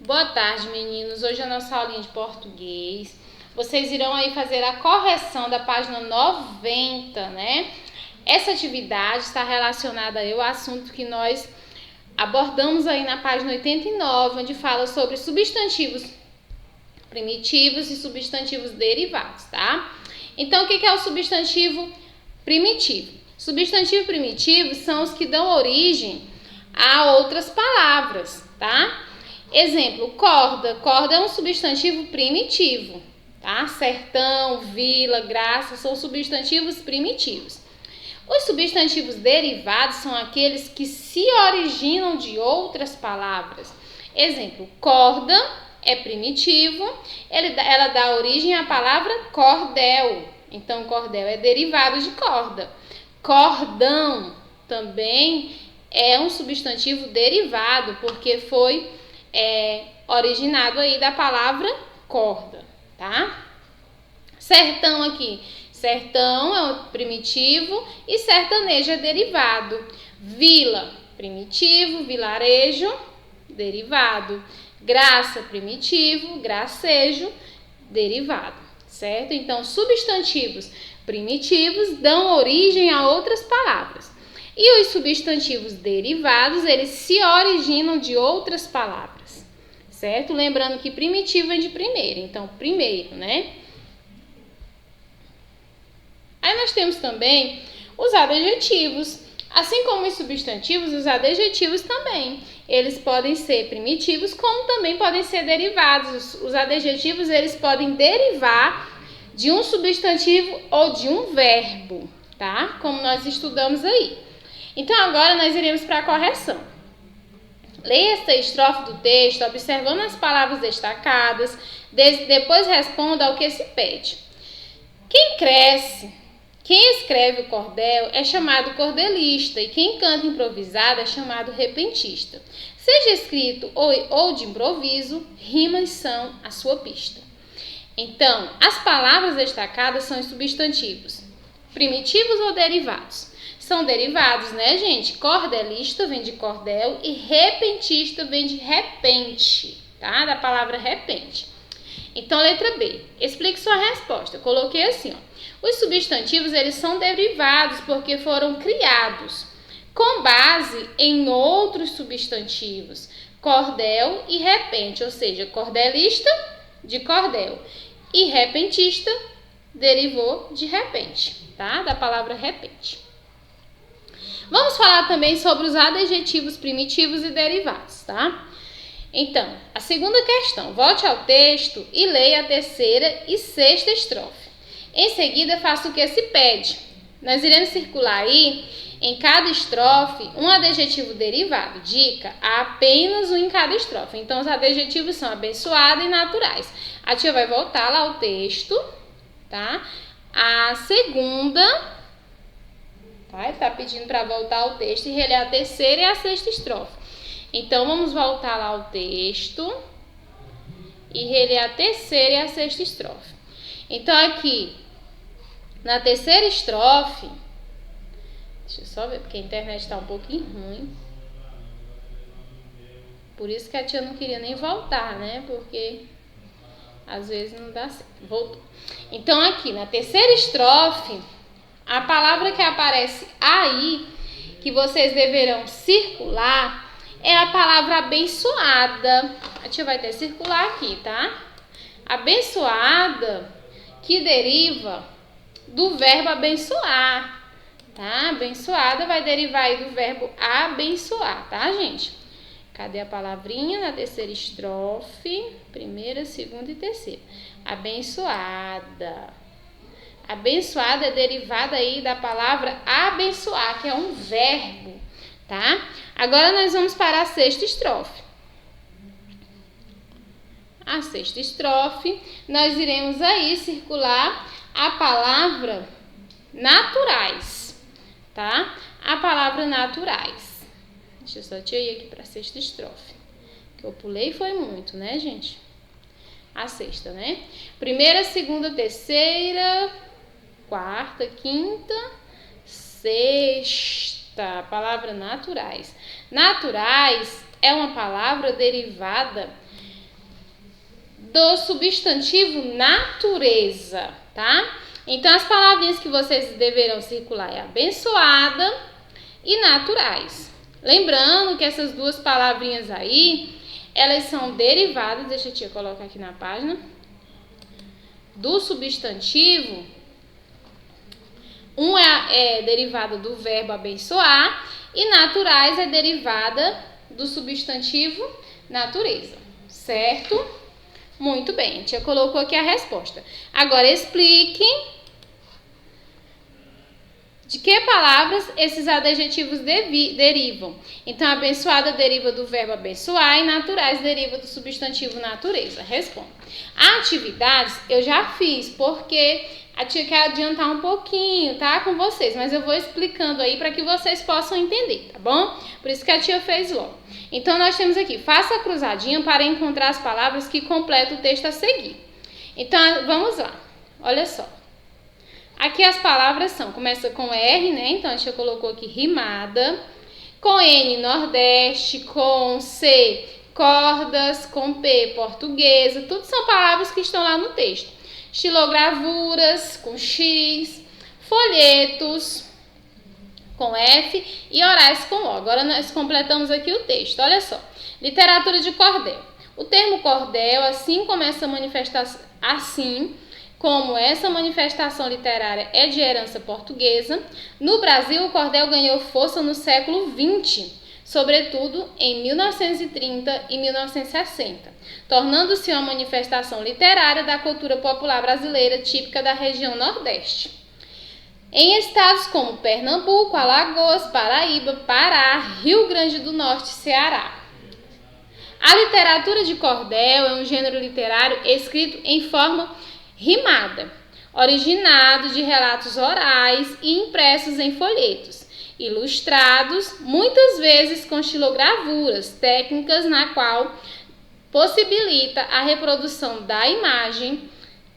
Boa tarde, meninos. Hoje é a nossa aulinha de português. Vocês irão aí fazer a correção da página 90, né? Essa atividade está relacionada aí ao assunto que nós abordamos aí na página 89, onde fala sobre substantivos primitivos e substantivos derivados, tá? Então, o que é o substantivo primitivo? Substantivos primitivos são os que dão origem a outras palavras, tá? Exemplo, corda. Corda é um substantivo primitivo, tá? Sertão, vila, graça são substantivos primitivos. Os substantivos derivados são aqueles que se originam de outras palavras. Exemplo, corda é primitivo, ela dá origem à palavra cordel. Então, cordel é derivado de corda. Cordão também é um substantivo derivado, porque foi originado aí da palavra corda, tá? Sertão aqui. Sertão é um primitivo e sertanejo é derivado. Vila, primitivo, vilarejo, derivado. Graça, primitivo, gracejo, derivado, certo? Então, substantivos primitivos dão origem a outras palavras. E os substantivos derivados, eles se originam de outras palavras, certo? Lembrando que primitivo vem de primeiro, então, primeiro, né? Aí nós temos também os adjetivos. Assim como os substantivos, os adjetivos também. Eles podem ser primitivos, como também podem ser derivados. Os adjetivos, eles podem derivar de um substantivo ou de um verbo, tá? Como nós estudamos aí. Então, agora nós iremos para a correção. Leia esta estrofe do texto, observando as palavras destacadas, depois responda ao que se pede. Quem escreve o cordel é chamado cordelista e quem canta improvisado é chamado repentista. Seja escrito ou de improviso, rimas são a sua pista. Então, as palavras destacadas são os substantivos primitivos ou derivados. São derivados, né, gente? Cordelista vem de cordel e repentista vem de repente, tá? Da palavra repente. Então, letra B. Explique sua resposta. Eu coloquei assim, ó. Os substantivos, eles são derivados porque foram criados com base em outros substantivos, cordel e repente, ou seja, cordelista de cordel e repentista derivou de repente, tá? Da palavra repente. Vamos falar também sobre os adjetivos primitivos e derivados, tá? Então, a segunda questão, volte ao texto e leia a terceira e sexta estrofe. Em seguida, faça o que se pede. Nós iremos circular aí, em cada estrofe, um adjetivo derivado. Dica, há apenas um em cada estrofe. Então, os adjetivos são abençoado e naturais. A tia vai voltar lá ao texto, tá? A segunda, tá? Está pedindo para voltar ao texto e reler a terceira e a sexta estrofe. Então, vamos voltar lá ao texto e reler a terceira e a sexta estrofe. Então, aqui, na terceira estrofe, deixa eu só ver, porque a internet está um pouquinho ruim. Por isso que a tia não queria nem voltar, né? Porque às vezes não dá certo. Voltou. Então, aqui, na terceira estrofe, a palavra que aparece aí, que vocês deverão circular, é a palavra abençoada. A tia vai até circular aqui, tá? Abençoada, que deriva do verbo abençoar, tá? Abençoada vai derivar aí do verbo abençoar, tá, gente? Cadê a palavrinha na terceira estrofe? Primeira, segunda e terceira. Abençoada. Abençoada é derivada aí da palavra abençoar, que é um verbo, tá? Agora nós vamos para a sexta estrofe. A sexta estrofe, nós iremos aí circular a palavra naturais, tá? A palavra naturais. Deixa eu só ir aqui para a sexta estrofe, que eu pulei foi muito, né, gente? A sexta, né? Primeira, segunda, terceira, quarta, quinta, sexta. Palavra naturais. Naturais é uma palavra derivada do substantivo natureza, tá? Então, as palavrinhas que vocês deverão circular é abençoada e naturais. Lembrando que essas duas palavrinhas aí, elas são derivadas, deixa a tia colocar aqui na página, do substantivo. Um é derivada do verbo abençoar e naturais é derivada do substantivo natureza, certo? Muito bem, a tia colocou aqui a resposta. Agora expliquem de que palavras esses adjetivos derivam. Então, abençoada deriva do verbo abençoar e naturais deriva do substantivo natureza. Responda. Atividades eu já fiz, porque a tia quer adiantar um pouquinho, tá? Com vocês, mas eu vou explicando aí para que vocês possam entender, tá bom? Por isso que a tia fez logo. Então, nós temos aqui, faça a cruzadinha para encontrar as palavras que completam o texto a seguir. Então, vamos lá. Olha só. Aqui as palavras começa com R, né? Então, a tia colocou aqui rimada. Com N, Nordeste. Com C, cordas. Com P, portuguesa. Tudo são palavras que estão lá no texto. Estilogravuras, com X. Folhetos, com F. E orais, com O. Agora, nós completamos aqui o texto. Olha só. Literatura de cordel. O termo cordel, assim como essa manifestação... Como essa manifestação literária é de herança portuguesa, no Brasil o cordel ganhou força no século XX, sobretudo em 1930 e 1960, tornando-se uma manifestação literária da cultura popular brasileira típica da região Nordeste. Em estados como Pernambuco, Alagoas, Paraíba, Pará, Rio Grande do Norte e Ceará. A literatura de cordel é um gênero literário escrito em forma rimada, originado de relatos orais e impressos em folhetos, ilustrados, muitas vezes com estilogravuras, técnicas na qual possibilita a reprodução da imagem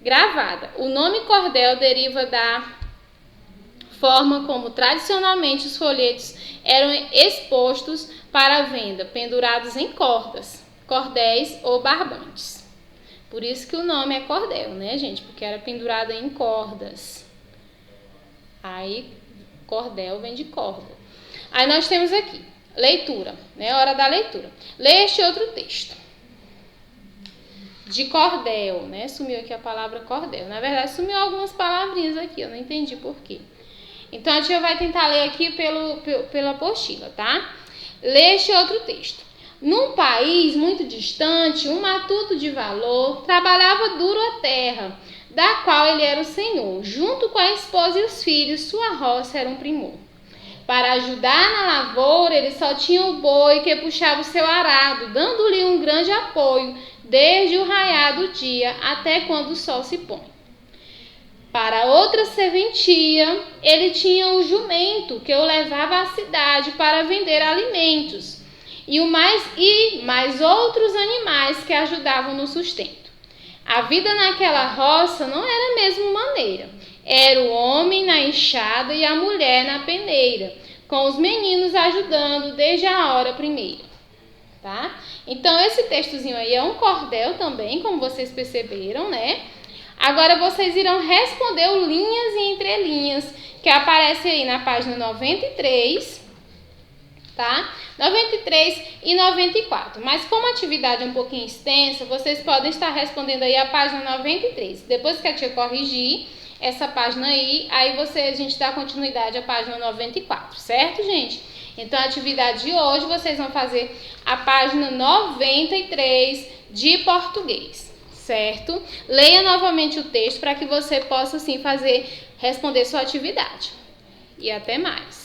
gravada. O nome cordel deriva da forma como tradicionalmente os folhetos eram expostos para venda, pendurados em cordas, cordéis ou barbantes. Por isso que o nome é cordel, né, gente? Porque era pendurado em cordas. Aí, cordel vem de corda. Aí nós temos aqui, leitura, né? Hora da leitura. Leia este outro texto. De cordel, né? Sumiu aqui a palavra cordel. Na verdade, sumiu algumas palavrinhas aqui, eu não entendi por quê. Então, a tia vai tentar ler aqui pela apostila, tá? Leia este outro texto. Num país muito distante, um matuto de valor trabalhava duro a terra, da qual ele era o senhor. Junto com a esposa e os filhos, sua roça era um primor. Para ajudar na lavoura, ele só tinha o boi que puxava o seu arado, dando-lhe um grande apoio, desde o raiar do dia até quando o sol se põe. Para outra serventia, ele tinha o jumento que o levava à cidade para vender alimentos. E mais outros animais que ajudavam no sustento. A vida naquela roça não era a mesma maneira. Era o homem na enxada e a mulher na peneira, com os meninos ajudando desde a hora primeira. Tá? Então, esse textozinho aí é um cordel também, como vocês perceberam, né? Agora, vocês irão responder o linhas e entrelinhas, que aparece aí na página 93, tá? 93 e 94. Mas como a atividade é um pouquinho extensa, vocês podem estar respondendo aí a página 93. Depois que a tia corrigir essa página aí a gente dá continuidade à página 94, certo, gente? Então, a atividade de hoje, vocês vão fazer a página 93 de português, certo? Leia novamente o texto para que você possa, assim, responder sua atividade. E até mais!